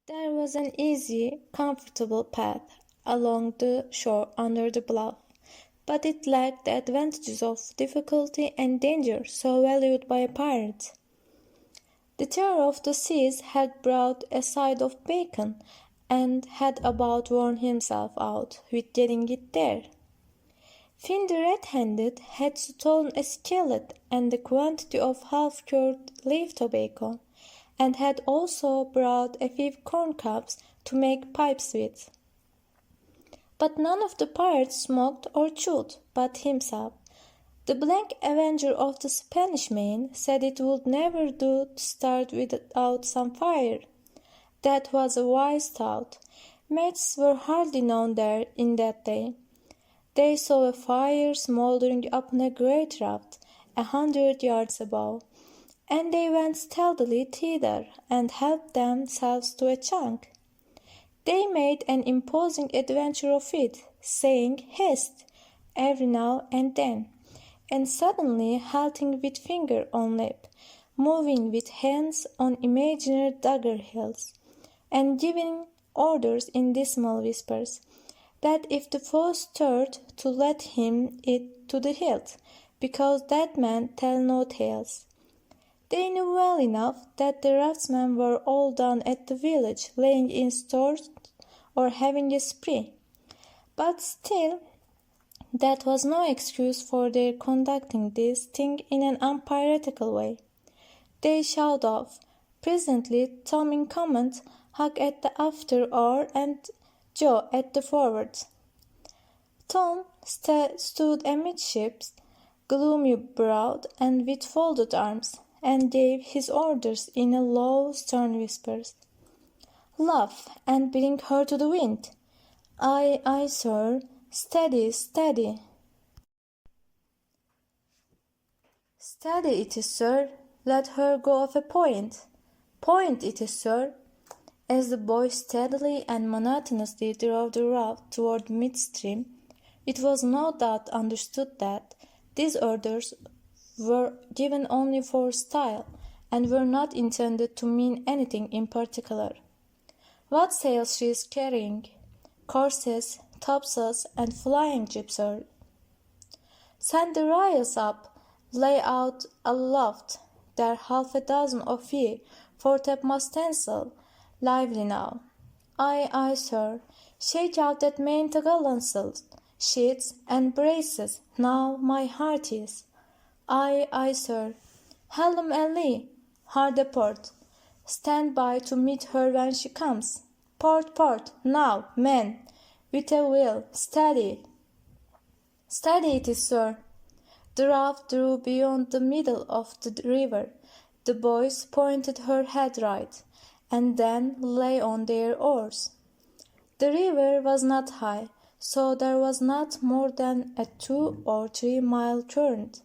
There was an easy, comfortable path along the shore under the bluff, but it lacked the advantages of difficulty and danger so valued by a pirate. The terror of the seas had brought a side of bacon, and had about worn himself out with getting it there. Finn the Red-Handed had stolen a skillet and a quantity of half-cured leaf tobacco, and had also brought a few corn-cobs to make pipes with. But none of the pirates smoked or chewed but himself. The Black Avenger of the Spanish Main said it would never do to start without some fire. That was a wise thought. Matches were hardly known there in that day. They saw a fire smouldering upon a great raft 100 yards above, and they went stealthily thither and helped themselves to a chunk. They made an imposing adventure of it, saying "Haste!" every now and then, and suddenly halting with finger on lip, moving with hands on imaginary dagger hilts, and giving orders in dismal whispers, that if the foe stirred to let him it to the hilt, because that man tell no tales. They knew well enough that the raftsmen were all down at the village, laying in stores or having a spree, but still that was no excuse for their conducting this thing in an unpiratical way. They showed off. Presently Tom in command, Huck at the after oar, and Joe at the forward. Tom stood amidships, gloomy-browed and with folded arms, and gave his orders in a low, stern whisper. "Luff, and bring her to the wind." "Aye, aye, sir." "Steady, steady." "Steady it is, sir." "Let her go off a point." "Point it is, sir." As the boys steadily and monotonously drove the raft toward midstream, it was no doubt understood that these orders were given only for style, and were not intended to mean anything in particular. "What sails she is carrying?" "Courses, topsails, and flying jib, sir." "Send the royals up. Lay out aloft. There half a dozen of ye, foretopmast-staysail. Lively now." "Aye, aye, sir." "Shake out that main topgallant-sail, sheets, and braces. Now, my hearties." "Aye, aye, sir." "Hallum a lee. Hard a port. Stand by to meet her when she comes. Port, port. Now, men. With a will. Steady." "Steady it is, sir." The raft drew beyond the middle of the river. The boys pointed her head right, and then lay on their oars. The river was not high, so there was not more than a 2 or 3 mile current.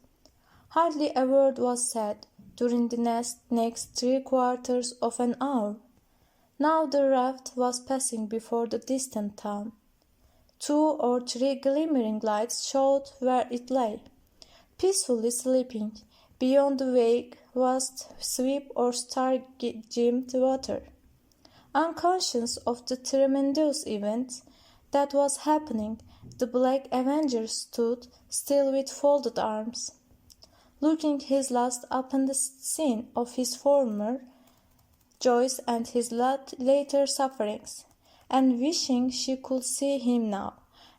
Hardly a word was said during the next 3/4 of an hour. Now the raft was passing before the distant town. 2 or 3 glimmering lights showed where it lay, peacefully sleeping, beyond the vague, vast sweep of star-gemmed water. Unconscious of the tremendous event that was happening, the Black Avenger stood still with folded arms, looking his last upon the scene of his former joys and his later sufferings, and wishing she could see him now,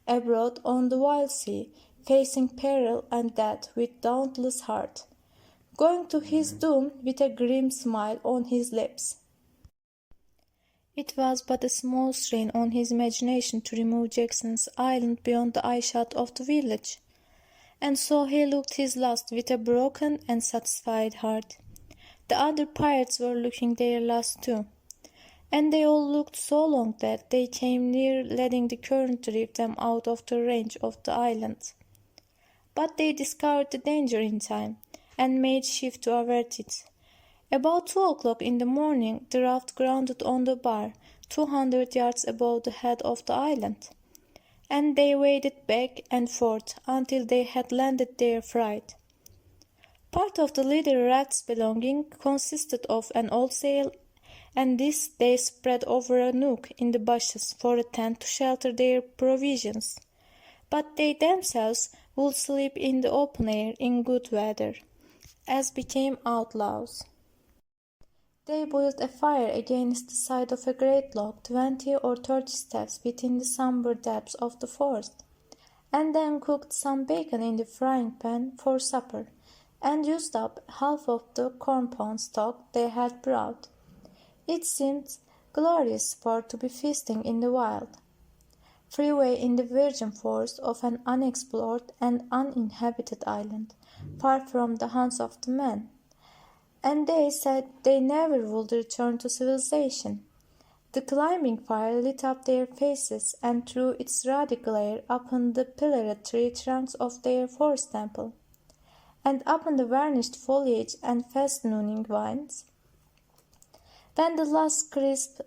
abroad on the wild sea, facing peril and death with dauntless heart, going to his doom with a grim smile on his lips. It was but a small strain on his imagination to remove Jackson's Island beyond the eyeshot of the village, and so he looked his last with a broken and satisfied heart. The other pirates were looking their last too, and they all looked so long that they came near letting the current drive them out of the range of the island. But they discovered the danger in time, and made shift to avert it. About 2 o'clock in the morning the raft grounded on the bar 200 yards above the head of the island, and they waded back and forth until they had landed their freight. Part of the little raft's belonging consisted of an old sail, and this they spread over a nook in the bushes for a tent to shelter their provisions. But they themselves would sleep in the open air in good weather, as became outlaws. They built a fire against the side of a great log 20 or 30 steps within the sombre depths of the forest, and then cooked some bacon in the frying pan for supper, and used up half of the corn-pone stock they had brought. It seemed glorious sport to be feasting in the wild, freeway in the virgin forest of an unexplored and uninhabited island, far from the haunts of the men. And they said they never would return to civilization. The climbing fire lit up their faces and threw its ruddy glare upon the pillared tree trunks of their forest temple, and upon the varnished foliage and festooning vines. When the last crisp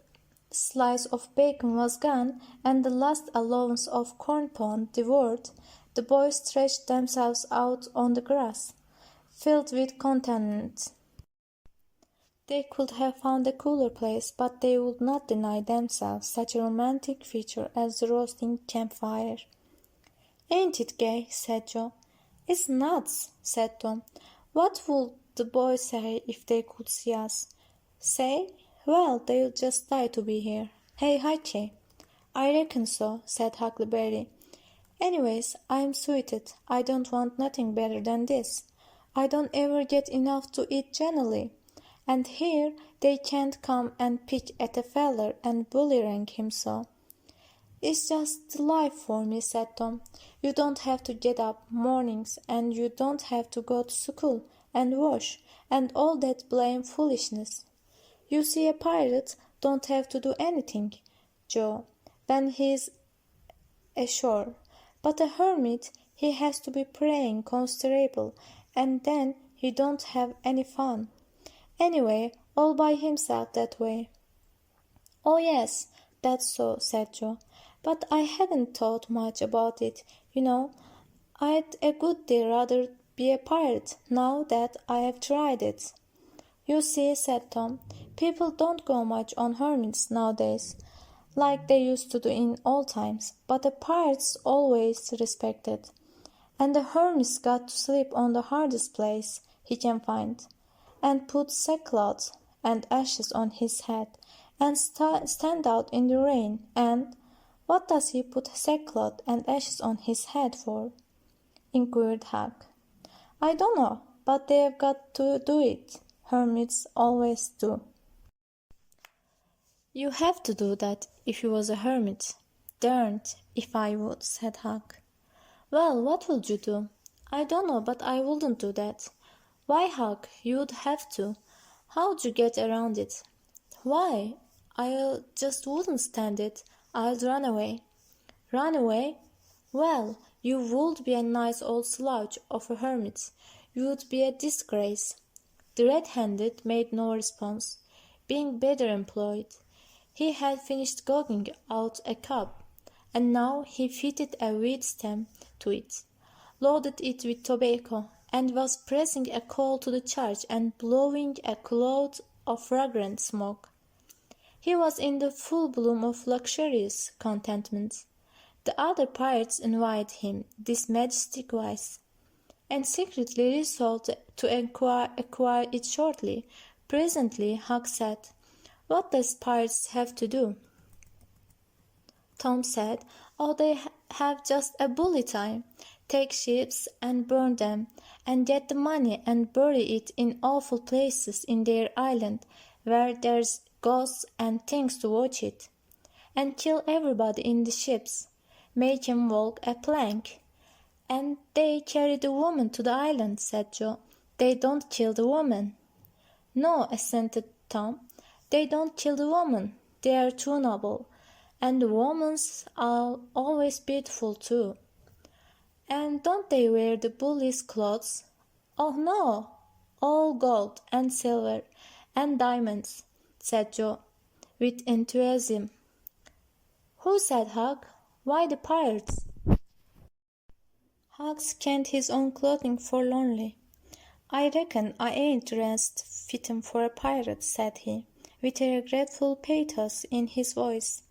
slice of bacon was gone, and the last allowance of corn-pone devoured, the boys stretched themselves out on the grass, filled with contentment. They could have found a cooler place, but they would not deny themselves such a romantic feature as the roasting campfire. "Ain't it gay?" said Joe. "It's nuts," said Tom. "What would the boys say if they could see us?" "Say? Well, they'll just die to be here. Hey, Hickey." "I reckon so," said Huckleberry. "Anyways, I'm suited. I don't want nothing better than this. I don't ever get enough to eat generally. And here they can't come and pick at a feller and bullyrank him so." "It's just the life for me," said Tom. "You don't have to get up mornings, and you don't have to go to school and wash, and all that blame foolishness. You see, a pirate don't have to do anything, Joe, when he's ashore. But a hermit, he has to be praying considerable, and then he don't have any fun. Anyway, all by himself that way." "Oh, yes, that's so," said Joe. "But I hadn't thought much about it, you know. I'd a good deal rather be a pirate, now that I have tried it." "You see," said Tom, "people don't go much on hermits nowadays, like they used to do in old times, but a pirate's always respected. And a hermit's got to sleep on the hardest place he can find, and put sackcloth and ashes on his head, and stand out in the rain, and—" "What does he put sackcloth and ashes on his head for?" inquired Huck. "I dunno, but they've got to do it. Hermits always do." "You have to do that if you was a hermit." "Derned if I would," said Huck. "Well, what would you do?" "I dunno, but I wouldn't do that." "Why, Huck, you'd have to. How'd you get around it?" "Why, I just wouldn't stand it. I'd run away." "Run away? Well, you would be a nice old slouch of a hermit. You'd be a disgrace." The red-handed made no response, being better employed. He had finished gouging out a cup, and now he fitted a weed stem to it, loaded it with tobacco, and was pressing a coal to the charge and blowing a cloud of fragrant smoke. He was in the full bloom of luxurious contentment. The other pirates envied him this majestic vice, and secretly resolved to acquire it shortly. Presently Huck said, "What does pirates have to do?" Tom said, "Oh, they have just a bully time. Take ships and burn them, and get the money and bury it in awful places in their island where there's ghosts and things to watch it, and kill everybody in the ships, make 'em walk a plank." "And they carry the woman to the island," said Joe. "They don't kill the woman." "No," assented Tom, "they don't kill the woman. They're too noble. And the women's are always beautiful too." "And don't they wear the bully's clothes?" "Oh, no, all gold and silver and diamonds," said Joe, with enthusiasm. "Who said Huck? Why the pirates?" Huck scanned his own clothing forlornly. "I reckon I ain't dressed fittin' for a pirate," said he, with a regretful pathos in his voice.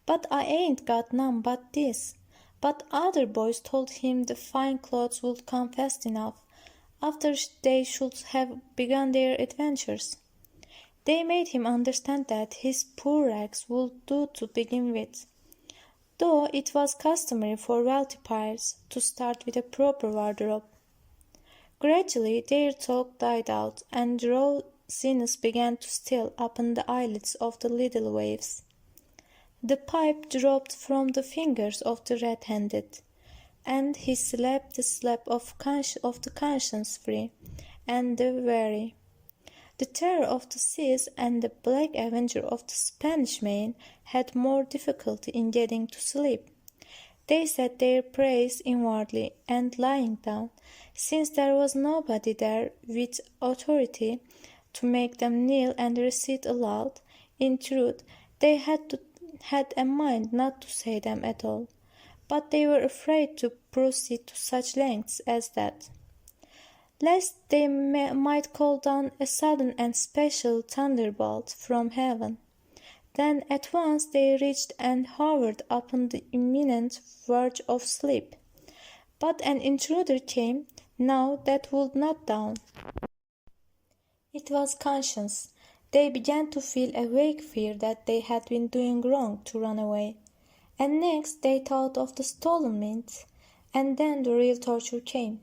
"But I ain't got none but this." But other boys told him the fine clothes would come fast enough, after they should have begun their adventures. They made him understand that his poor rags would do to begin with, though it was customary for wealthy pirates to start with a proper wardrobe. Gradually their talk died out, and drowsiness began to steal upon the eyelids of the little waifs. The pipe dropped from the fingers of the red-handed, and he slept the sleep of the conscience-free and the weary. The terror of the seas and the black avenger of the Spanish Main had more difficulty in getting to sleep. They said their prayers inwardly, and lying down, since there was nobody there with authority to make them kneel and recite aloud, in truth they had a mind not to say them at all, but they were afraid to proceed to such lengths as that, lest they might call down a sudden and special thunderbolt from heaven. Then at once they reached and hovered upon the imminent verge of sleep. But an intruder came now that would not down. It was conscience. They began to feel a vague fear that they had been doing wrong to run away. And next they thought of the stolen mint, and then the real torture came.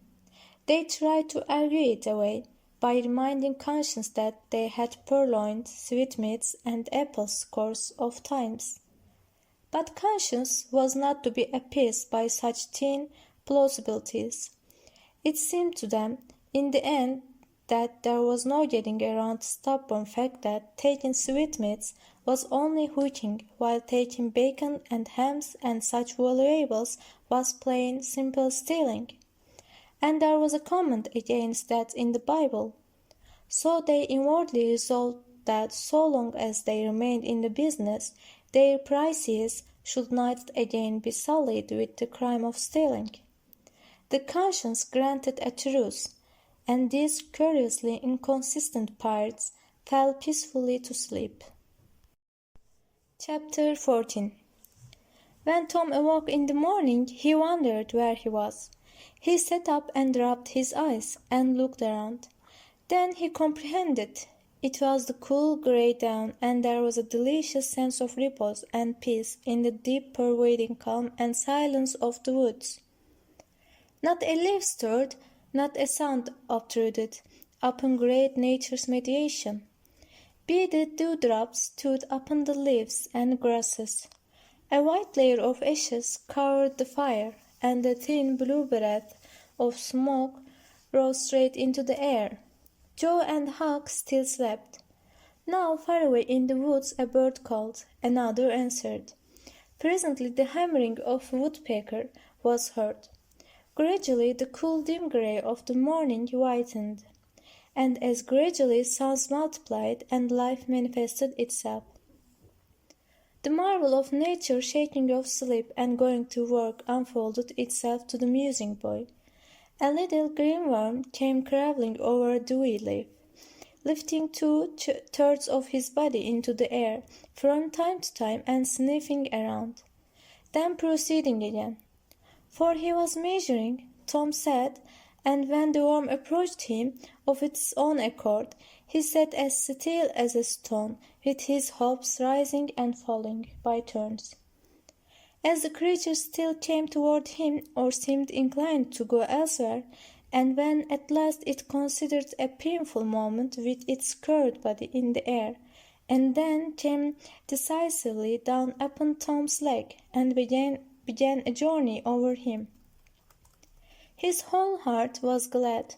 They tried to argue it away by reminding conscience that they had purloined sweetmeats and apples scores of times. But conscience was not to be appeased by such thin plausibilities. It seemed to them, in the end, that there was no getting around the stubborn fact that taking sweetmeats was only hooking, while taking bacon and hams and such valuables was plain, simple stealing. And there was a comment against that in the Bible. So they inwardly resolved that so long as they remained in the business, their prices should not again be sullied with the crime of stealing. The conscience granted a truce, and these curiously inconsistent pirates fell peacefully to sleep. Chapter 14. When Tom awoke in the morning, he wondered where he was. He sat up and rubbed his eyes and looked around. Then he comprehended. It was the cool grey dawn, and there was a delicious sense of repose and peace in the deep pervading calm and silence of the woods. Not a leaf stirred, not a sound obtruded upon great nature's mediation. Beaded dewdrops stood upon the leaves and grasses. A white layer of ashes covered the fire, and a thin blue breath of smoke rose straight into the air. Joe and Huck still slept. Now far away in the woods a bird called, another answered. Presently the hammering of a woodpecker was heard. Gradually the cool dim grey of the morning whitened, and as gradually sounds multiplied and life manifested itself. The marvel of nature shaking off sleep and going to work unfolded itself to the musing boy. A little green worm came crawling over a dewy leaf, lifting two-thirds of his body into the air from time to time and sniffing around, then proceeding again. For he was measuring, Tom said, and when the worm approached him of its own accord, he sat as still as a stone, with his hopes rising and falling by turns. As the creature still came toward him, or seemed inclined to go elsewhere, and when at last it considered a painful moment with its curved body in the air, and then came decisively down upon Tom's leg, and began a journey over him. His whole heart was glad,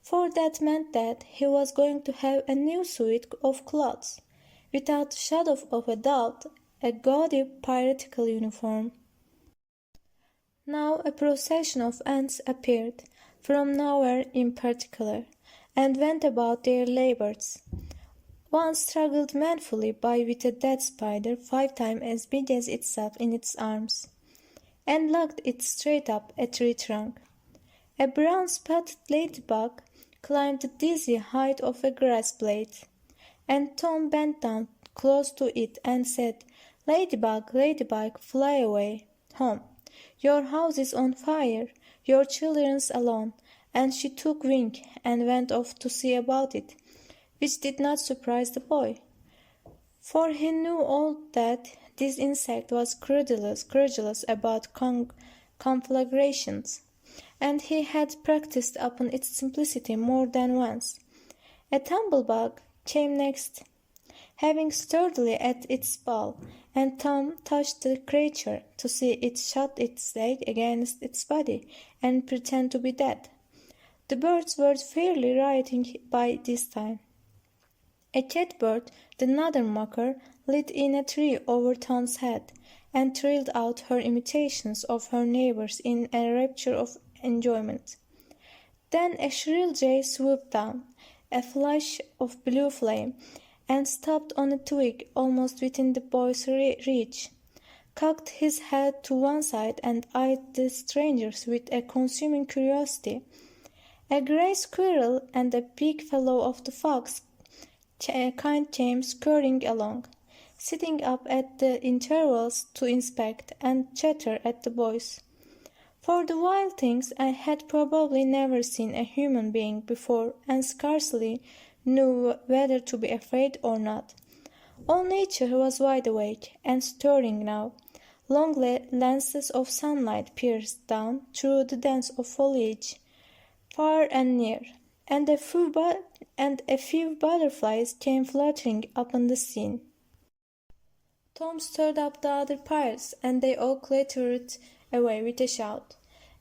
for that meant that he was going to have a new suit of clothes, without shadow of a doubt, a gaudy piratical uniform. Now a procession of ants appeared, from nowhere in particular, and went about their labours. One struggled manfully by with a dead spider 5 times as big as itself in its arms, and lugged it straight up a tree trunk. A brown-spotted ladybug climbed the dizzy height of a grass blade, and Tom bent down close to it and said, "Ladybug, ladybug, fly away home. Your house is on fire, your children's alone." And she took wing and went off to see about it, which did not surprise the boy, for he knew all that this insect was credulous about conflagrations, and he had practised upon its simplicity more than once. A tumblebug came next, having sturdily at its ball, and Tom touched the creature to see it shut its leg against its body and pretend to be dead. The birds were fairly rioting by this time. A catbird, the northern mocker, lit in a tree over Tom's head, and trilled out her imitations of her neighbors in a rapture of enjoyment. Then a shrill jay swooped down, a flash of blue flame, and stopped on a twig almost within the boy's reach, cocked his head to one side and eyed the strangers with a consuming curiosity. A gray squirrel and a big fellow of the fox kind came scurrying along, sitting up at the intervals to inspect and chatter at the boys. For the wild things I had probably never seen a human being before and scarcely knew whether to be afraid or not. All nature was wide awake and stirring now. Long lances of sunlight pierced down through the dense of foliage, far and near, and a few butterflies came fluttering upon the scene. Tom stirred up the other pirates, and they all clattered away with a shout,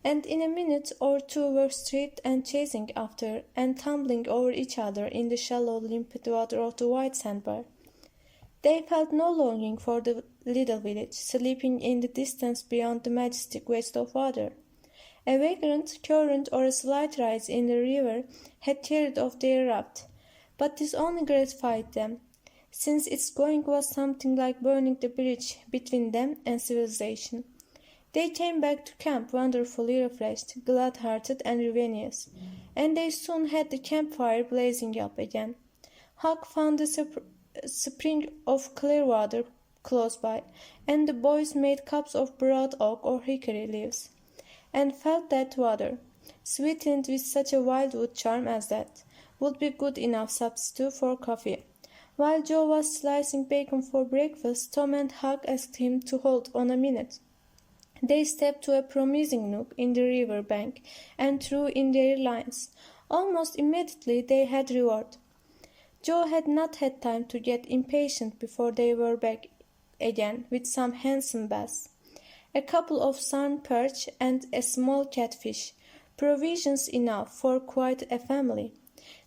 and in a minute or two were stripped and chasing after, and tumbling over each other in the shallow, limpid water of the white sandbar. They felt no longing for the little village, sleeping in the distance beyond the majestic waste of water. A vagrant current or a slight rise in the river had carried off their raft, but this only gratified them, since its going was something like burning the bridge between them and civilization. They came back to camp wonderfully refreshed, glad-hearted, and ravenous, and they soon had the campfire blazing up again. Huck found a spring of clear water close by, and the boys made cups of broad oak or hickory leaves, and felt that water, sweetened with such a wildwood charm as that, would be good enough substitute for coffee. While Joe was slicing bacon for breakfast, Tom and Huck asked him to hold on a minute. They stepped to a promising nook in the river bank and threw in their lines. Almost immediately they had reward. Joe had not had time to get impatient before they were back again with some handsome bass, a couple of sun perch, and a small catfish, provisions enough for quite a family.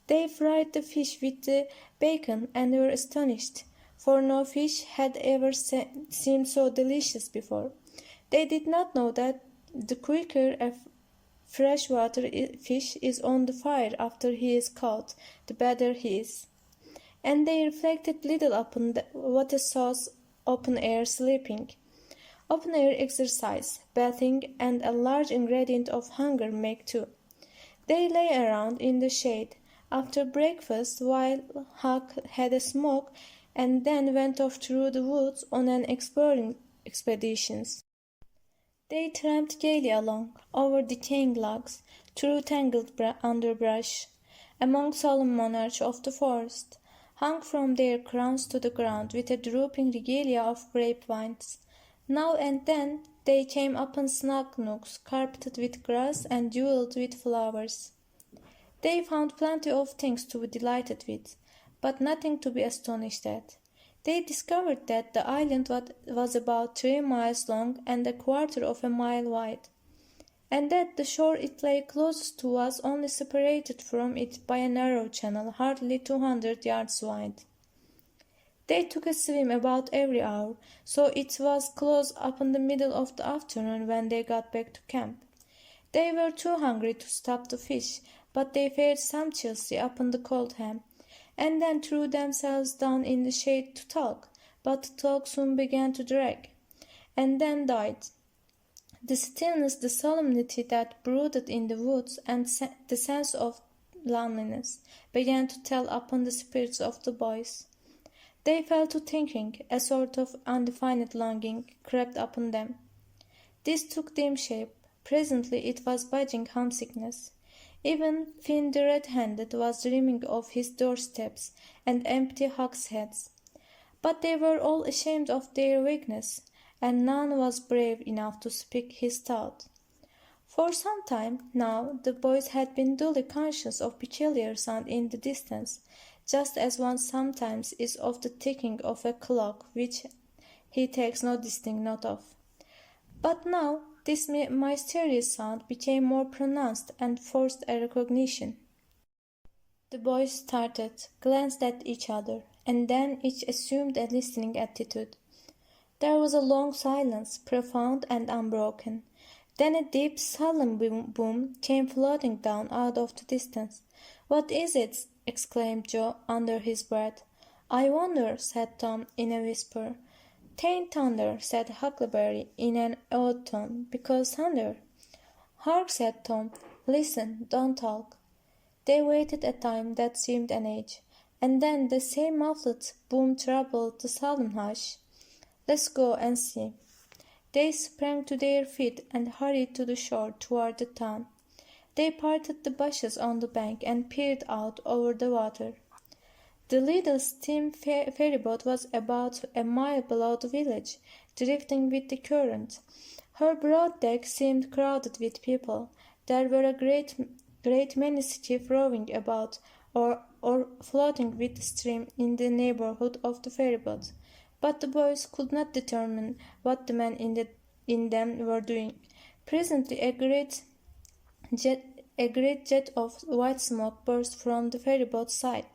They fried the fish with the bacon and were astonished, for no fish had ever seemed so delicious before. They did not know that the quicker a freshwater fish is on the fire after he is caught, the better he is. And they reflected little upon what a sauce open-air sleeping, open-air exercise, bathing, and a large ingredient of hunger make too. They lay around in the shade after breakfast while Huck had a smoke, and then went off through the woods on an exploring expedition. They tramped gaily along, over decaying logs, through tangled underbrush, among solemn monarchs of the forest, hung from their crowns to the ground with a drooping regalia of grapevines. Now and then they came upon snug nooks carpeted with grass and jewelled with flowers. They found plenty of things to be delighted with, but nothing to be astonished at. They discovered that the island was about 3 miles long and a quarter of a mile wide, and that the shore it lay closest to was only separated from it by a narrow channel hardly 200 yards wide. They took a swim about every hour, so it was close upon the middle of the afternoon when they got back to camp. They were too hungry to stop to fish, but they fared sumptuously upon the cold ham, and then threw themselves down in the shade to talk, but the talk soon began to drag, and then died. The stillness, the solemnity that brooded in the woods, and the sense of loneliness began to tell upon the spirits of the boys. They fell to thinking. A sort of undefined longing crept upon them. This took dim shape. Presently it was budging homesickness. Even Finn the Red-Handed was dreaming of his doorsteps and empty hogsheads. But they were all ashamed of their weakness, and none was brave enough to speak his thought. For some time now the boys had been dully conscious of peculiar sound in the distance, just as one sometimes is of the ticking of a clock which he takes no distinct note of. But now this mysterious sound became more pronounced and forced a recognition. The boys started, glanced at each other, and then each assumed a listening attitude. There was a long silence, profound and unbroken. Then a deep, solemn boom came floating down out of the distance. "What is it?" exclaimed Joe under his breath. "I wonder," said Tom in a whisper. "'Tain't thunder," said Huckleberry in an awed tone, "because thunder." "Hark," said Tom. "Listen, don't talk." They waited a time that seemed an age, and then the same muffled boom troubled the solemn hush. "Let's go and see." They sprang to their feet and hurried to the shore toward the town. They parted the bushes on the bank and peered out over the water. The little steam ferryboat was about a mile below the village, drifting with the current. Her broad deck seemed crowded with people. There were a great many skiffs rowing about or floating with the stream in the neighborhood of the ferryboat. But the boys could not determine what the men in them were doing. Presently a great jet of white smoke burst from the ferryboat's side,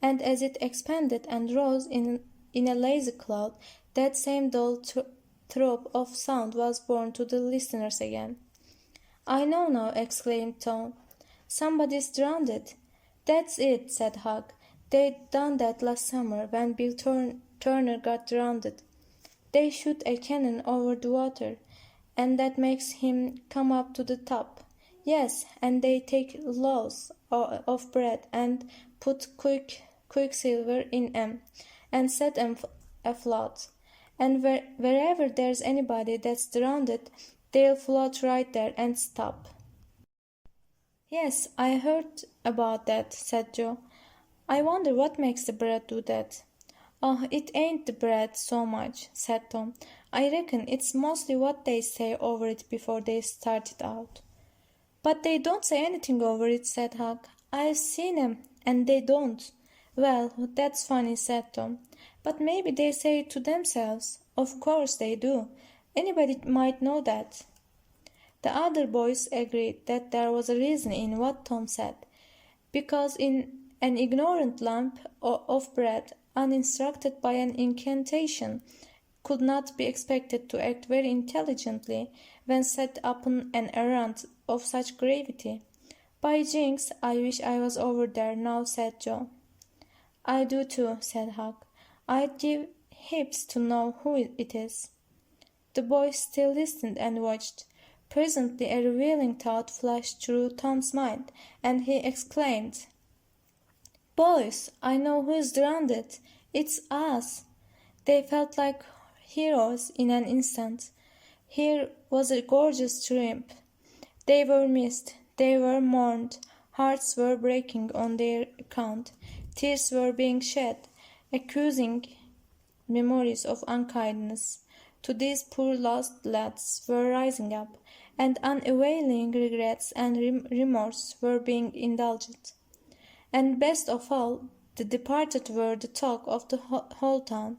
and as it expanded and rose in a lazy cloud, that same dull throb of sound was borne to the listeners again. "I know now," exclaimed Tom. "Somebody's drowned." "That's it," said Huck. "They done that last summer when Bill Turner got drowned. They shoot a cannon over the water, and that makes him come up to the top. Yes, and they take loaves of bread and put quicksilver in 'em and set 'em afloat. And wherever there's anybody that's drowned, they'll float right there and stop." "Yes, I heard about that," said Joe. "I wonder what makes the bread do that." "Oh, it ain't the bread so much," said Tom. "I reckon it's mostly what they say over it before they start it out." "But they don't say anything over it," said Huck. "I've seen 'em, and they don't." "Well, that's funny," said Tom. "But maybe they say it to themselves." "Of course they do. Anybody might know that." The other boys agreed that there was a reason in what Tom said, because in an ignorant lump of bread, uninstructed by an incantation, could not be expected to act very intelligently when set upon an errand of such gravity. "By jinks, I wish I was over there now," said Joe. "I do too," said Huck. "I'd give heaps to know who it is." The boys still listened and watched. Presently a revealing thought flashed through Tom's mind, and he exclaimed, "Boys, I know who's drowned. It's us." They felt like heroes in an instant. Here was a gorgeous trip. They were missed. They were mourned. Hearts were breaking on their account. Tears were being shed, accusing memories of unkindness to these poor lost lads were rising up, and unavailing regrets and remorse were being indulged. And best of all, the departed were the talk of the whole town,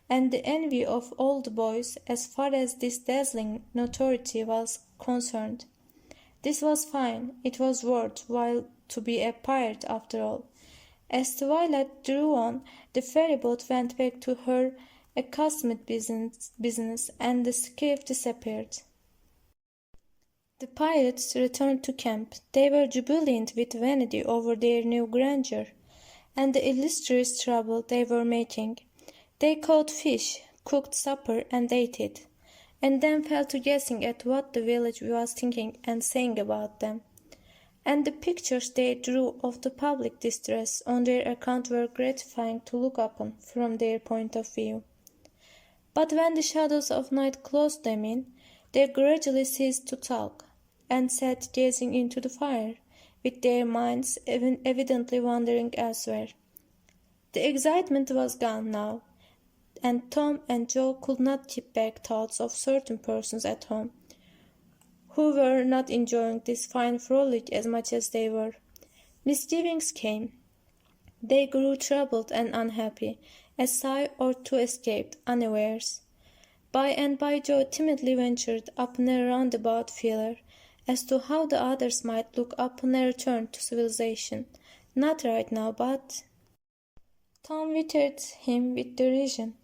and the envy of all the boys as far as this dazzling notoriety was concerned. This was fine. It was worth while to be a pirate after all. As twilight drew on, the ferryboat went back to her accustomed business, and the skiff disappeared. The pirates returned to camp. They were jubilant with vanity over their new grandeur, and the illustrious trouble they were making. They caught fish, cooked supper, and ate it, and then fell to guessing at what the village was thinking and saying about them. and the pictures they drew of the public distress on their account were gratifying to look upon from their point of view. But when the shadows of night closed them in, they gradually ceased to talk, and sat gazing into the fire, with their minds evidently wandering elsewhere. The excitement was gone now, and Tom and Joe could not keep back thoughts of certain persons at home, who were not enjoying this fine frolic as much as they were. Misgivings came. They grew troubled and unhappy. A sigh or two escaped unawares. By and by Joe timidly ventured upon a roundabout feeler as to how the others might look upon a return to civilization. Not right now, but... Tom withered him with derision.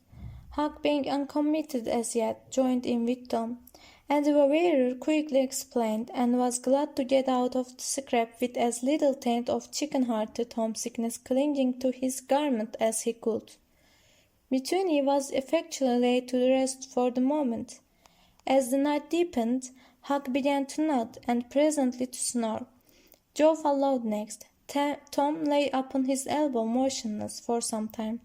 Huck, being uncommitted as yet, joined in with Tom, and the wearer quickly explained and was glad to get out of the scrap with as little taint of chicken-hearted homesickness clinging to his garment as he could. Mutiny was effectually laid to rest for the moment. As the night deepened, Huck began to nod and presently to snore. Joe followed next. Tom lay upon his elbow motionless for some time,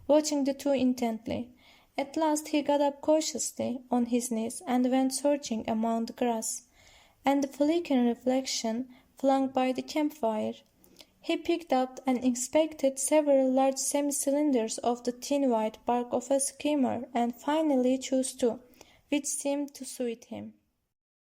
watching the two intently. At last he got up cautiously on his knees and went searching among the grass and the flickering reflection flung by the campfire. He picked up and inspected several large semi-cylinders of the thin white bark of a skimmer and finally chose two, which seemed to suit him.